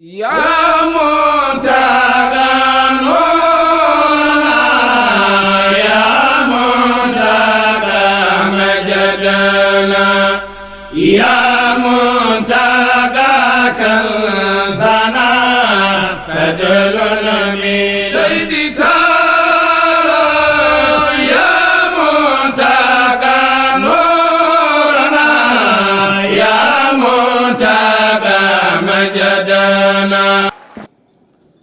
yaa Muntaga nuurana yaa Muntaga majdana yaa Muntaga kanzana fadlun min sayyidika yaa Muntaga nuurana yaa Muntaga majdana.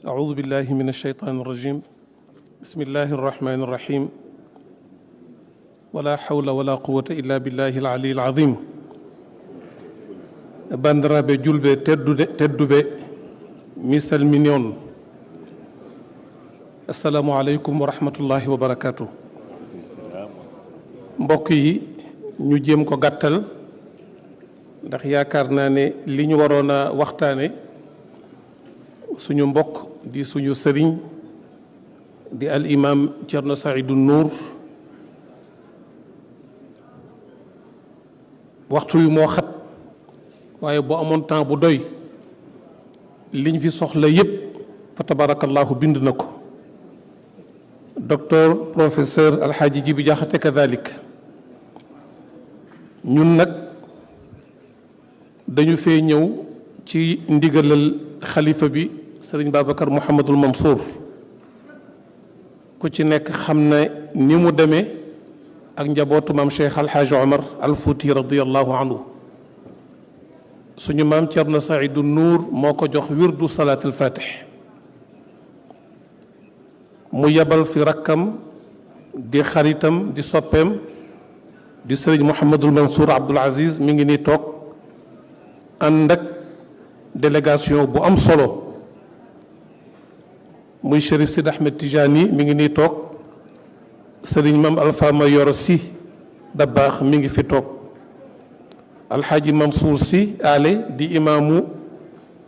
أعوذ بالله من الشيطان الرجيم بسم الله الرحمن الرحيم ولا حول ولا قوة إلا بالله العلي العظيم bandiraɓe julɓe tedduɓe mi salminion assalamu aleykum wa rahmatullahi wa barakatuh. mbokk yi ñu jéem ko gàttal ndax yaakaar naa ne li ñu waroon a waxtaane suñu mbokk di suñu sëriñ di al imam Thierno Saïdou Nour waxtu yu moo xat waaye boo amoon temps bu doy liñ fi soxla yépp fa tabarakallahu bind na ko docteur professeur alxaaji Jibi Jaxate kadalik ñun nag dañu fee ñëw ci ndigalal xalifa bi sëriñ Babacar Mouhamadul Mansour ku ci nekk xam ne ni mu demee ak njabootu maam Cheikh Alxaaji Omar Alfouti radiallahu anhu suñu maam Thierno Saïdou Nour moo ko jox wirdu salaatul fatih mu yebal fi rakkam di xaritam di soppeem di sëriñ Mouhamadul Mansour Abdoul Aziz mi ngi nii toog ànd ak délégation bu am solo muy Chérif Sid Ahmed Tijani mi ngi nii toog sëriñ Mam Alpha Mayoro Si Dabaax mi ngi fi toog alxaaji Mansour Si ale di imaamu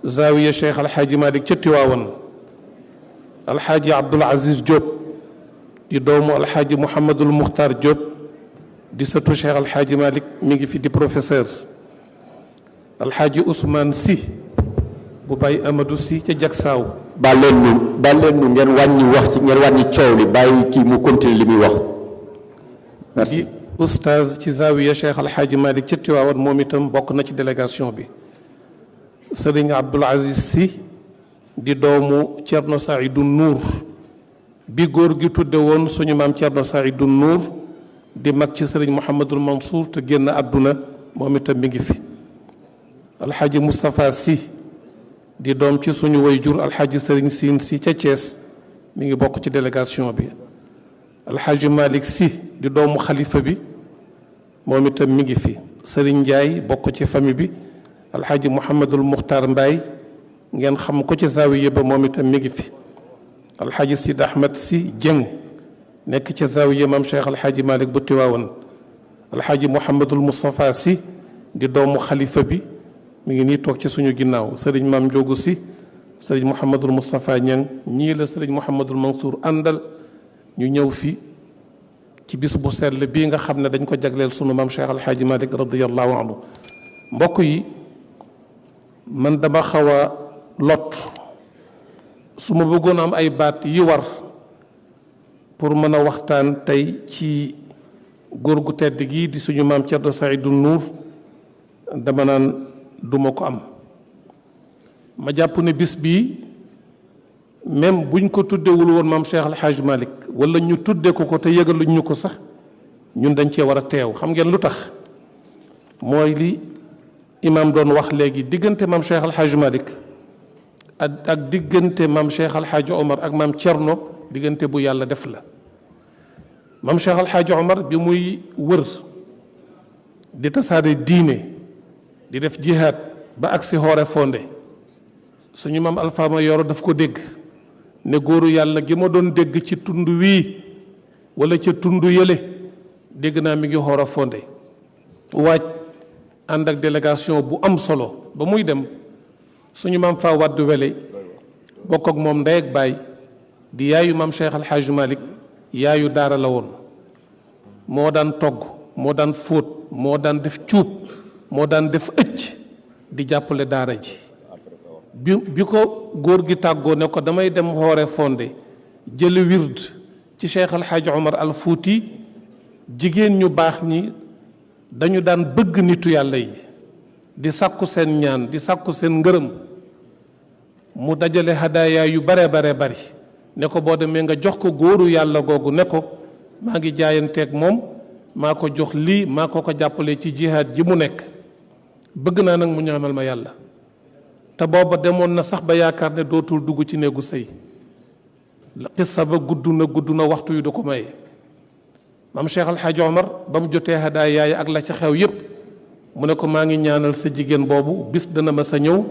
zawiya Cheikh alxaaji Malik ca Tiwaawan alxaaji Abdoul Aziz Diop di doomu alxaaji Mouhamadul Muxtar Diop di sëtu Cheikh alxaaji Malik mi ngi fi di professeur alxaaji Ousmane Si bu bàyyi Amadou Si ca Jaksaaw baal leen nu ngeen wàññi wax ci ngeen wàññi coow li bàyyi kii mu continuer li muy wax merci. di oustaz ci zawiya Cheikh alxaaji Malik ca Tiwaawan moom itam bokk na ci délégation bi sëriñ Abdoul Aziz Si di doomu Thierno Saïdou Nour bi góor gi tudde woon suñu maam Thierno Saïdou Nour di mag ci sëriñ Mouhamadul Mansour te génn àdduna moom itam mi ngi fi alxaaji Moustapha Si di doom ci suñu wayjur alxaaji sëriñ Siin Si ca Thiès mi ngi bokk ci délégation bi alxaaji Malick Si di doomu xalifa bi moom itam mi ngi fi sëriñ Njaay bokk ci famille bi alxaaji Mouhamadul Muxtar Mbaay ngeen xam ko ci zawiya ba moom itam mi ngi fi alxaaji Sid Ahmed Si Jeng nekk ca zawiya maam Cheikh alxaaji Malick bu Tiwaawan alxaaji Mouhamadul Moustapha Si di doomu xalifa bi mi ngi nii toog ci suñu ginnaaw sëriñ maam Njóogu Si sëriñ Mouhamadul Moustapha Ñang ñii la sëriñ Mouhamadul Mansour àndal ñu ñëw fi ci bis bu sell bii nga xam ne dañ ko jagleel sunu maam Cheikh Alxaaji Malik radiallahu anhu mbokk yi man dama xaw a lot su ma bëggoon am ay baat yi war pour mën a waxtaan tey ci góor gu tedd gii di suñu maam Thierno Saïdou Nour dama naan duma ko am ma jàpp ne bis bii même buñ ko tuddewul woon maam Cheikh Alxaaji Malik wala ñu tudde ko te yëgaluñ ñu ko sax ñun dañ cee war a teew xam ngeen lu tax mooy li imaam doon wax léegi diggante maam Cheikh Alxaaji Malik ak diggante maam Cheikh Alxaaji Omar ak maam Thierno diggante bu yàlla def la maam Cheikh Alxaaji Omar bi muy wër di tasaare diine di def jihaad ba agsi xoore fonde suñu maam Alpha Mayoro daf ko dégg ne góoru yàlla gi ma doon dégg ci tund wii wala ca tund yële dégg naa mi ngi xoore fonde waaj ànd ak délégation bu am solo ba muy dem suñu maam Fa Wadd Wele bokk ak moom ndey ak baay di yaayu maam Cheikh Alxaaji Malik yaayu daara la woon moo daan togg moo daan fóot moo daan def cuub moo daan def ëcc di jàppale daara ji bi ko góor gi tàggoo ne ko damay dem xoore fonde jëli wird ci Cheikh El Hadj Omar Al Fouti jigéen ñu baax ñi dañu daan bëgg nitu yàlla yi di sàkku seen ñaan di sàkku seen ngërëm mu dajale hadaaya yu bare bari ne ko boo demee nga jox ko góoru yàlla googu ne ko maa ngi jaayanteeg moom maa ko jox lii maa ko jàppale ci jihaad ji mu nekk bëgg naa nag mu ñaanal ma yàlla te booba demoon na sax ba yaakaar ne dootul dugg ci néegu sëy xissa ba gudd na waxtu yu da ko maye maam Cheikh Al Hadj Omar ba mu jotee hadaaya yi ak la ca xew yépp mu ne ko maa ngi ñaanal sa jigéen boobu bis dana ma sa ñëw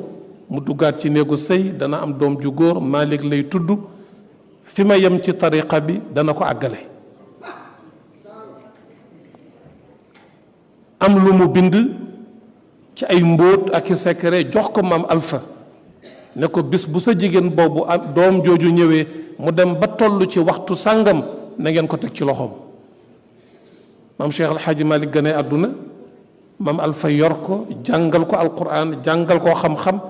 mu duggaat ci néegu sëy dana am doom ju góor Malik lay tudd fi ma yem ci tariqa bi dana ko àggale am lu mu bind ci ay mbóot ak i secret jox ko maam Alpha ne ko bis bu sa jigéen boobu am doom jooju ñëwee mu dem ba toll ci waxtu sàngam na ngeen ko teg ci loxoom maam Cheikh El Hadj Malick gane àdduna maam Alpha yor ko jàngal ko alquran jàngal koo xam-xam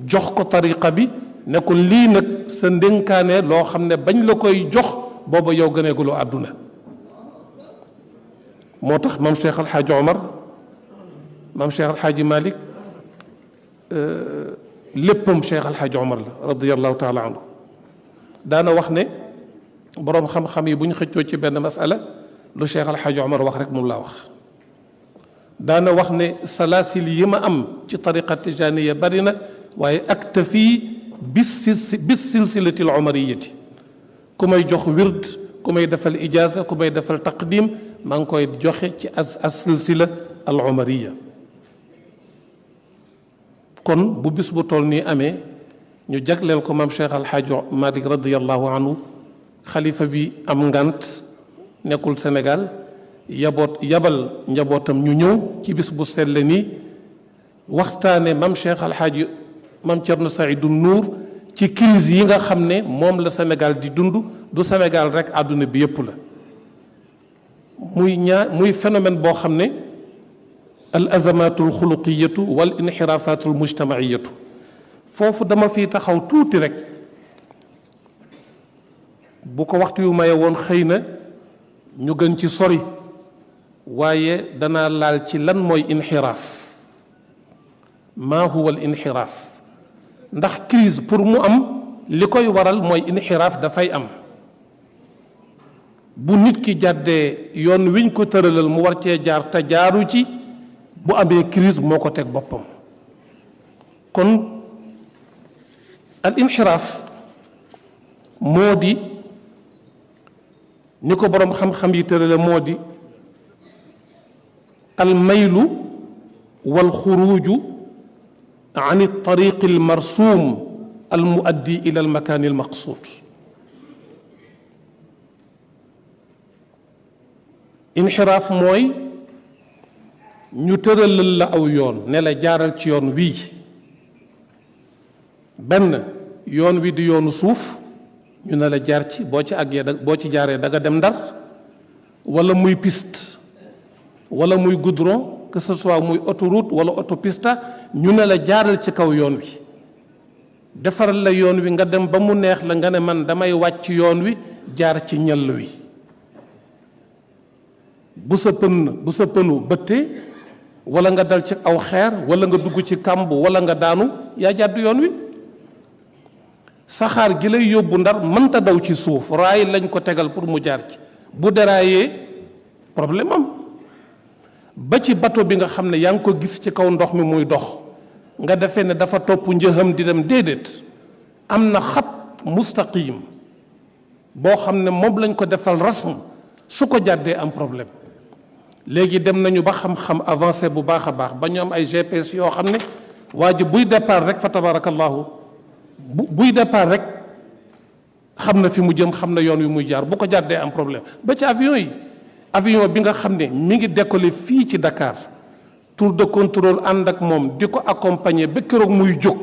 jox ko tariqa bi ne ko lii nag sa ndénkaane loo xam ne bañ la koy jox booba yow gëneeguloo àdduna moo tax maam Cheikh El Hadj Omar maam Cheikh El Hadj Malick léppam Cheikh El Hadj Omar la radiyallahu taala anhu daana wax ne boroom xam-xam yi bu ñu xëccoo ci benn masala lu Cheikh El Hadj Omar wax rek moom laa wax daana wax ne salaasil yi ma am ci tariqa tijaniya bari na waaye aktafi bis silsilati al umariyati ku may jox wird ku may defal ijaza ku may defal taqdim maa ngi koy joxe ci as silsila al umariya kon bu bis bu toll nii amee ñu jagleel ko maam Cheikh Al Hadj Malick radiyallahu anhu xalifa bi am ngant nekkul Sénégal yabal njabootam ñu ñëw ci bis bu sell nii waxtaane maam Cheikh Al Hadj maam Thierno Saïdou Nour ci crise yi nga xam ne moom la Sénégal di dund du Sénégal rek àdduna bi yépp la muy phénomène boo xam ne al azamatul xuluqiyatu wal inxiraafatul mujtamaiyatu foofu dama fi taxaw tuuti rek bu ko waxtu yu maye woon xëy na ñu gën ci sori waaye danaa laal ci lan mooy inxiraaf maa huwa al inxiraaf ndax crise pour mu am li koy waral mooy inxiraaf dafay am bu nit ki jàddee yoon wiñ ko tëralal mu war cee jaar te jaaru ci bu amee crise moo ko teg boppam kon al inxiraaf moo di ni ko boroom xam-xam yi tërale moo di al maylu wal xuruuju an at-tariq al-marsuum al-muaddi ila al-makaan al-maqsuud inxiraaf mooy ñu tëralal la aw yoon ne la jaaral ci yoon wii benn yoon wi di yoonu suuf ñu ne la jaar ci boo ci àggee boo ci jaaree da nga dem Ndar wala muy piste wala muy goudron que ce soit muy autoroute wala autopiste ñu ne la jaaral ci kaw yoon wi defaral la yoon wi nga dem ba mu neex la nga ne man damay wàcc yoon wi jaar ci ñall wi bu sa pënu bëttee wala nga dal ci aw xeer wala nga dugg ci kàmb wala nga daanu yaa jàdd yoon wi saxaar gi lay yóbbu Ndar mënta daw ci suuf raay lañ ko tegal pour mu jaar ci bu déraillé problème am ba ci bateau bi nga xam ne yaa ngi ko gis ci kaw ndox mi muy dox nga defee ne dafa topp njëxam di dem déedéet am na xat mustaqim boo xam ne moom lañ ko defal rasm su ko jàddee am problème léegi dem nañu ba xam-xam avancé bu baax a baax ba ñu am ay GPS yoo xam ne waa ji buy départ rek fa tabarakallahu buy départ rek xam na fi mu jëm xam na yoon wi muy jaar bu ko jàddee am problème ba ci avion yi avion bi nga xam ne mi ngi décoller fii ci Dakar tour de contrôle ànd ak moom di ko accompagner ba keroog muy jóg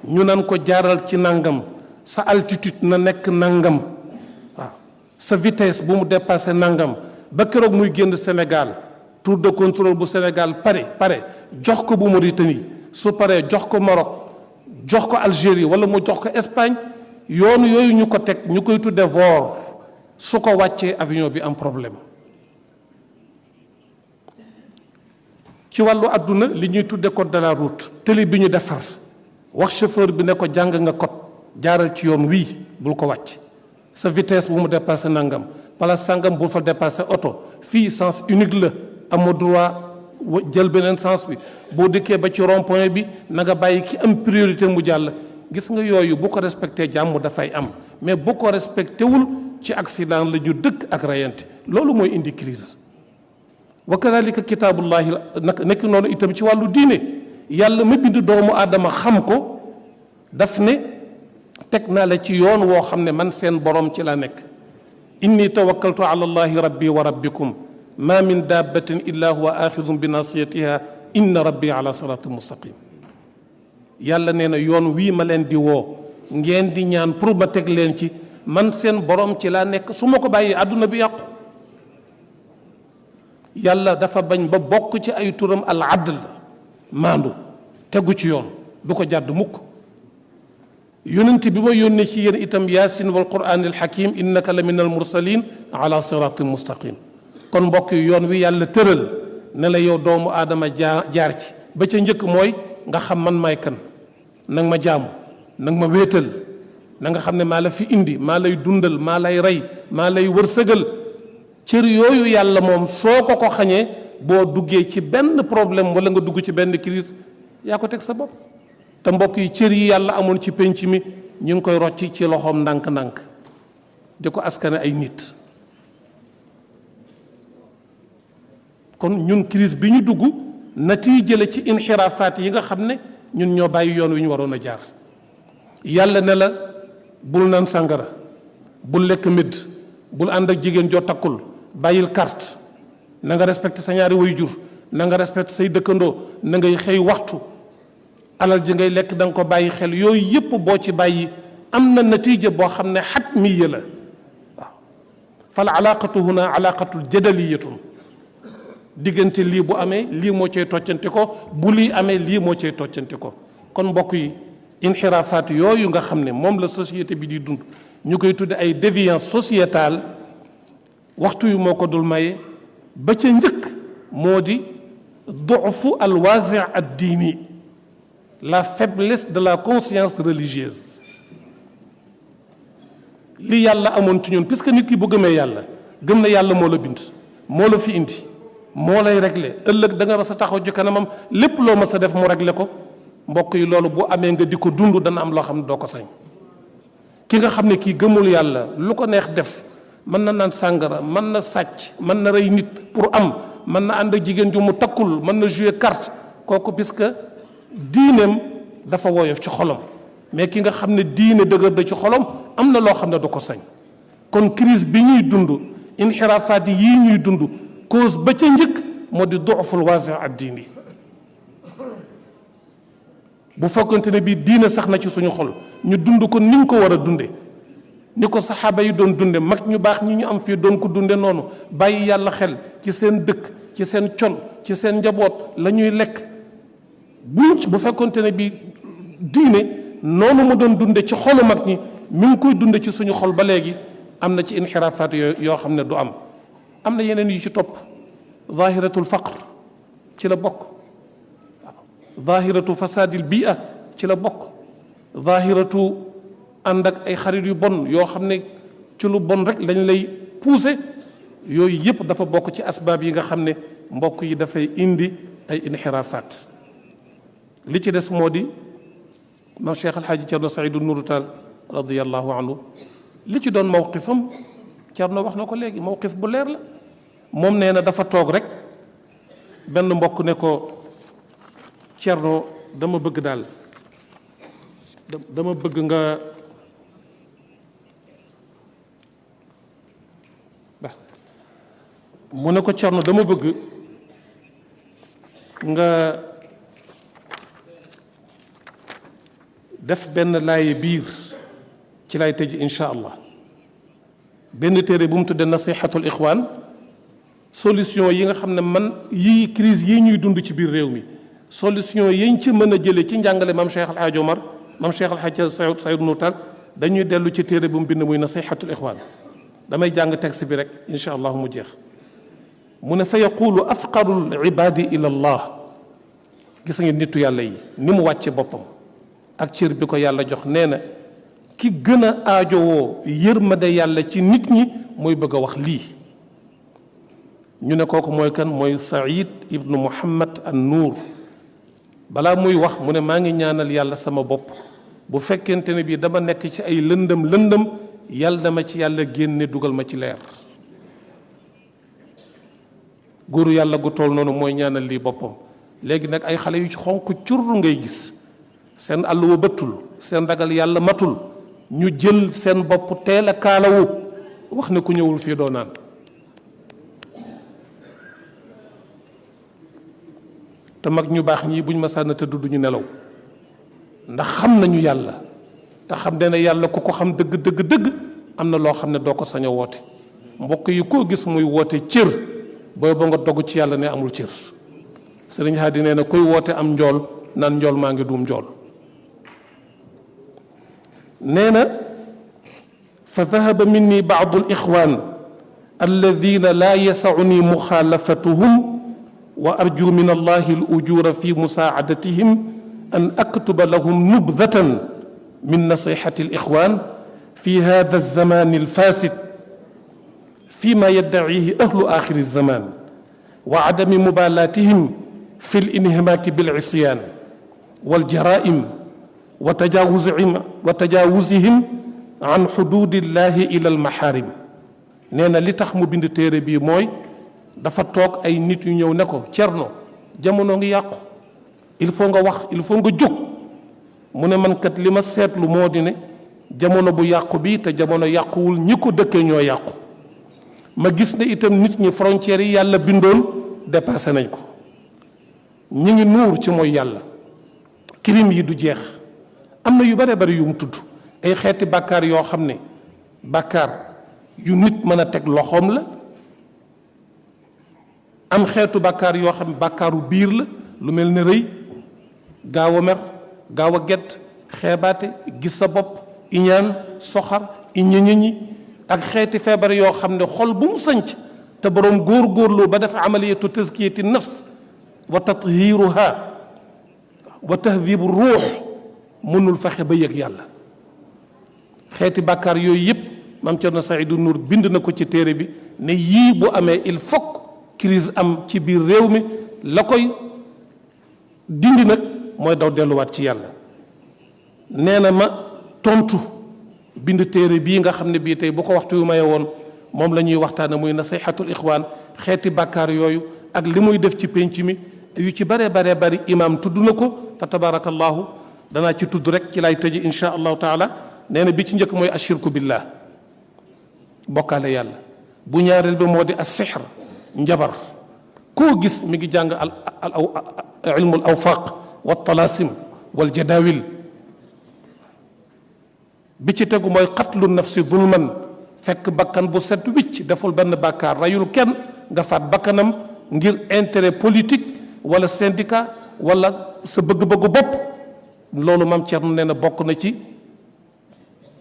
ñu nan ko jaaral ci nangam sa altitude na nekk nangam waaw sa vitesse bu mu dépassé nangam ba keroog muy génn Sénégal tour de contrôle bu Sénégal pare jox ko bu Mauritanie su paree jox ko Maroc jox ko Algérie wala mu jox ko Espagne yoon yooyu ñu ko teg ñu koy tudde VOR su ko wàccee avion bi am problème. ci wàllu àdduna li ñuy tudde code de la route tëli bi ñu defar wax chauffeur bi ne ko jàng nga code jaaral ci yoon wii bul ko wàcc sa vitesse bu mu dépassé nangam place sangam bul fa dépassé oto fii sens unique la amoo droit jël beneen sens bi boo dikkee ba ci rond point bi na nga bàyyi ki am priorité mu jàll. gis nga yooyu bu ko respecté jàmm dafay am mais bu ko respecté wul ci accident la ñu dëkk ak rayante loolu mooy indi crise wa kadalika kitaabullahi nekk noonu itam ci wàllu diine yàlla ma bind doomu aadama xam ko daf ne teg naa la ci yoon woo xam ne man seen borom ci la nekk inni tawakkaltu ala allahi rabbi wa rabbikum ma min dabbatin illa huwa axidun bi nasiyatiha inna rabbi ala siratin mustaqim yàlla nee na yoon wii ma leen di woo ngeen di ñaan pour ma teg leen ci man seen borom ci laa nekk su ma ko bàyyi àdduna bi yàqu yàlla dafa bañ ba bokk ci ay turam al adl maandu tegu ci yoon du ko jàdd mukk yonent bi ma yónnee ci yéen itam yaasin wal quraanil hakim innaka la min al mursalin ala siratin mustaqim kon mbokk yi yoon wi yàlla tëral ne la yow doomu aadama jaar ci ba ca njëkk mooy nga xam man maay kan nang ma jaamu nang ma wéetal na nga xam ne maa la fi indi maa lay dundal maa lay rey maa lay wërsëgal cër yooyu yàlla moom soo ko ko xañee boo duggee ci benn problème wala nga dugg ci benn crise yaa ko teg sa bopp te mbokk yi cër yi yàlla amoon ci penc mi ñu ngi koy rocci ci loxoom ndànk-ndànk di ko askane ay nit kon ñun crise bi ñu dugg natiija ci inxiraafaat yi nga xam ne ñun ñoo bàyyi yoon wi ñu waroon a jaar yàlla ne la bul naan sàngara bul lekk médd bul ànd ak jigéen joo takkul bàyyil carte na nga respecté sa ñaari waajur na nga respecté say dëkkandoo na ngay xëy waxtu alal ji ngay lekk da nga ko bàyyi xel yooyu yépp boo ci bàyyi am na natiija boo xam ne xatmiya la waaw fal alaqatu huna alaqatul jadaliyatun diggante lii bu amee lii moo cay toccante ko bu lii amee lii moo cay toccante ko kon mbokk yi inxiraafaat yooyu nga xam ne moom la société bi di dund ñu koy tudde ay déviance sociétale waxtu yu moo ko dul maye ba ca njëkk moo di dufu al waasi ad diini la faiblesse de la conscience religieuse li yàlla amoon ci ñun puisque nit ki bu gëmee yàlla gëm na yàlla moo la bind moo la fi indi moo lay réglé ëllëg da nga mas a taxaw ci kanamam lépp loo mas a def mu réglé ko mbokk yi loolu bu amee nga di ko dund dana am loo xam ne doo ko sañ ki nga xam ne kii gëmul yàlla lu ko neex def mën na naan sàngara mën na sàcc mën na rey nit pour am mën na ànd ak jigéen ju mu takkul mën na jouer carte kooku puisque diineem dafa woyof ci xolam mais ki nga xam ne diine dëgër da ci xolam am na loo xam ne du ko sañ kon crise bi ñuy dund inxiraafaat yii ñuy dund cause ba ca njëkk moo di duuful waasi ad diini bu fekkante ne bii diine sax na ci suñu xol ñu dund ko ni ñu ko war a dunde ni ko saxaaba yi doon dunde mag ñu baax ñi ñu am fii doon ko dunde noonu bàyyi yàlla xel ci seen dëkk ci seen col ci seen njaboot la ñuy lekk bu fekkante ne bii diine noonu mu doon dunde ci xolu mag ñi mi ngi koy dunde ci suñu xol ba léegi am na ci inxiraafaat yoo xam ne du am am na yeneen yu ci topp zahiratul faqr ci la bokk zahiratu fasadil bia ci la bokk zahiratu ànd ak ay xarit yu bon yoo xam ne ci lu bon rek lañ lay pousser yooyu yëpp dafa bokk ci asbaab yi nga xam ne mbokk yi dafay indi ay inxiraafaat li ci des moo di mam Cheikh Alhaaji Cerno Saydu Nuuru Taal radiallahu anhu li ci doon mawqifam Cerno wax na ko léegi mawqif bu leer la moom nee na dafa toog rek benn mbokk ne ko Cerno dama bëgg daal dama bëgg nga mu ne ko Cerno dama bëgg nga def benn laaye biir ci lay tëj incha allah benn téere bu mu tuddee nasihatul ixwaan solution yi nga xam ne man yii crise yii ñuy dund ci biir réew mi solution yiñ ci mën a jëlee ci njàngale maam Cheikh El Hadj Omar mam Cheikh Al Hadj Sayid Nour Tall dañuy dellu ci téere bu mu bind muy nasihatul ixwaan damay jàng texte bi rek incha allah mu jeex mu ne fa yaqulu afqaru ibadi ila allah gis ngeen nitu yàlla yi ni mu wàcce boppam ak cër bi ko yàlla jox nee na ki gën a aajowoo yërmande yàlla ci nit ñi mooy bëgg a wax lii ñu ne kooku mooy kan mooy Saïd ibnu Muhammad an Nuur balaa muy wax mu ne maa ngi ñaanal yàlla sama bopp bu fekkente ne bii dama nekk ci ay lëndëm yàlla dama ci yàlla génne dugal ma ci leer góoru yàlla gu tool noonu mooy ñaanal lii boppam léegi nag ay xale yu ci xonq cur ngay gis seen àll wa bëttul seen ragal yàlla matul ñu jël seen bopp teel a kaalawu wax ne ku ñëwul fii doo naan te mag ñu baax ñii buñ ma sànn tëdd duñu nelaw ndax xam nañu yàlla te xam ne yàlla ku ko xam dëgg am na loo xam ne doo ko sañ a woote mbokk yi koo gis muy woote cër booy ba nga dogg ci yàlla ne amul cër sëriñ Haadi nee na koy woote am njool naan njool maa ngi duum njool nee na fa dahaba minni baadu alixwan alladina laa yasauni muxaalafatuhum wa arju min allahi alujura fi musaacadatihim an aktuba lahum nubdatan min nasihati alixwan fi hada alzaman alfasid فيما يدعيه أهل آخر الزمان وعدم مبالاتهم في الانهماك بالعصيان والجرائم وتجاوزهم عن حدود الله إلى المحارم نينا لي تخ مو بند تيري بي موي دا فا توك اي نيت يو ñew nako Cerno jamono ngi yàqu il faut nga wax il faut nga jóg mu ne man kat li ma seetlu moo di ne jamono bu yàqu bi te jamono yàquwul ñi ko dëkkee ñoo yàqu ma gis ne itam nit ñi frontières yi yàlla bindoon dépassé nañ ko ñi ngi nuur ci mooy yàlla crime yi du jeex am na yu bare bari yu mu tudd ay xeeti bàkkaar yoo xam ne bàkkaar yu nit mën a teg loxoom la am xeetu bàkkaar yoo xam ne bàkkaaru biir la lu mel ne rëy gaaw a mer gaaw a gedd xeebaate gis sa bopp iñaan soxar iñañañi ak xeeti feebar yoo xam ne xol bu mu sanc te boroom góor-góorlu ba def amaliyatu tazkiyati nafs wa tathiruha wa tahdibu ruux mënul fexe ba yëg yàlla xeeti bàkkaar yooyu yëpp maam Cerno Saydu Nuur bind na ko ci téere bi ne yii bu amee il faut crise am ci biir réew mi la koy dindi nag mooy daw delluwaat ci yàlla nee na ma tontu bind téere bii nga xam ne bii tey bu ko waxtu yu maye woon moom la ñuy waxtaane muy nasihatul ixwaan xeeti bàkkaar yooyu ak li muy def ci pénc mi yu ci bare bari imaam tudd na ko fa tabarakallahu danaa ci tudd rek ci lay tëji insha allahu taala nee na bi ci njëkk mooy ashirku billah bokkaale yàlla bu ñaareel bi moo di as-sihr njabar koo gis mi ngi jàng ilmul awfaq wa talasim wal jadawil bi ci tegu mooy qatlu nafsi zulman fekk bakkan bu set wicc deful benn bàkkaar rayul kenn nga faat bakkanam ngir intérêt politique wala syndicat wala sa bëgg-bëggu bopp loolu maam Cerno nee na bokk na ci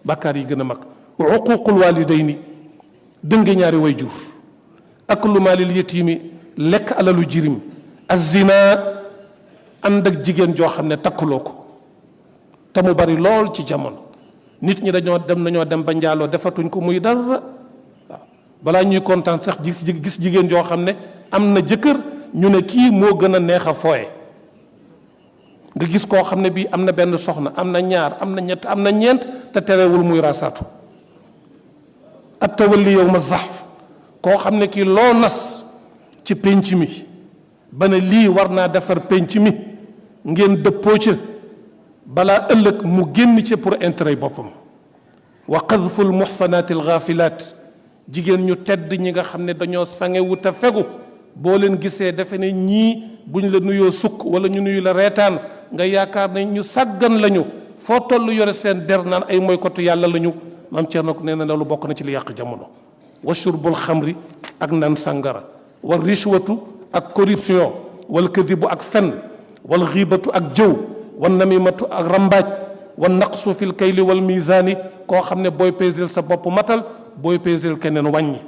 bàkkaar yi gën a mag uququl walidayni dënge ñaari way jur aklu maalil yatiimi lekk alalu jirim az-zina ànd ak jigéen joo xam ne takkuloo ko te mu bari lool ci jamono nit ñi dañoo dem ba njaaloo defatuñ ko muy dara waaw balaa ñuy kontaan sax gis jigéen joo xam ne am na jëkkër ñu ne kii moo gën a neex a fooye nga gis koo xam ne bii am na benn soxna am na ñaar am na ñett am na ñeent te terewul muy rasaatu at tawalli yawma zahf koo xam ne kii loo nas ci pénc mi ba ne lii war naa defar pénc mi ngeen dëppoo ca balaa ëllëg mu génn ci pour intérêt boppam wa qadfu almuhsanati alghafilat jigéen ñu tedd ñi nga xam ne dañoo sangewu te fegu boo leen gisee defe ne ñii buñ la nuyoo sukk wala ñu nuyu la reetaan nga yaakaar ne ñu sàggan lañu foo toll yore seen der naan ay moykatu yàlla lañu maam Cerno ko nee na loolu bokk na ci li yàq jamono wa shurbul xamri ak naan sàngara wa rishwatu ak corruption wal kadibu ak fen wal xiibatu ak jëw wan namimatu ak rambaaj wa naqsu fi lkayli wal misaani koo xam ne booy pesel sa bopp matal booy pesel keneen wàññi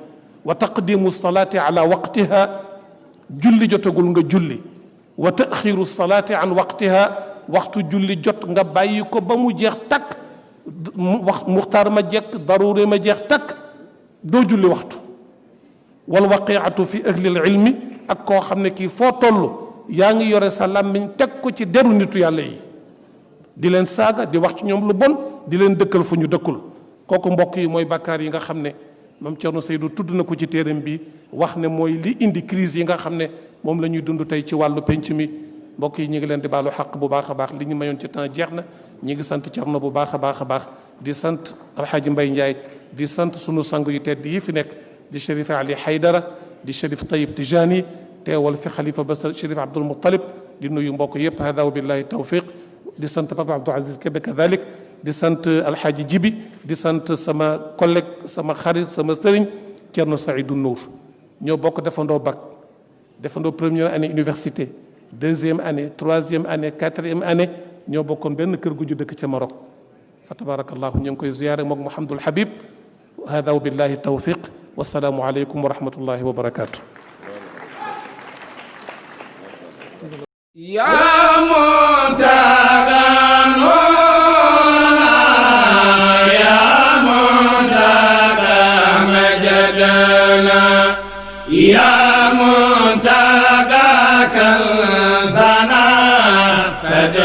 wa taqdimu salaati ala waqtiha julli jotagul nga julli wa taxiru salaati an waqtiha waxtu julli jot nga bàyyi ko ba mu jeex takk wax muxtaar ma jekk daruri ma jeex takk doo julli waxtu wal waqiatu fi ahlil ilmi ak koo xam ne kii foo toll yaa ngi yore sa làmmiñ teg ko ci deru nitu yàlla yi di leen saaga di wax ci ñoom lu bon di leen dëkkal fu ñu dëkkul kooku mbokk yi mooy bàkkaar yi nga xam ne moom Thierno Seydou tudd na ko ci téeram bi wax ne mooy li indi crise yi nga xam ne moom la ñuy dund tey ci wàllu penc mi mbokk yi ñu ngi leen di baalu xaq bu baax a baax li ñu mayoon ci temps jeex na ñi ngi sant Thierno bu baax a baax a baax di sant Alxaaji Mbay Njaay di sant sunu sang yu tedd yi fi nekk di Chérif Ali Haydara di Chérif Tayib Tijani teewal fi xalifa ba Chérif Abdul Muttalib di nuyu mbokk yëpp hada wa billahi tawfiq di sant Papa Abdou Aziz Kébé kadalik di sant Alxaaji Jibi di sant sama collègue sama xarit sama sëriñ Thierno Saïdou Nour ñoo bokk defandoo bac defandoo première année université deuxième année troisième année quatrième année ñoo bokkoon benn kër gu ñu dëkk ca Maroc fa tabarakallahu ñu ngi koy ziyaare mook Mouhamadul Habib hada wa billahi tawfiq wasalaamu aleykum wa rahmatullahi wa barakatuh yaa Muntaga nuurana yaa Muntaga majdana yaa Muntaga kanzana fad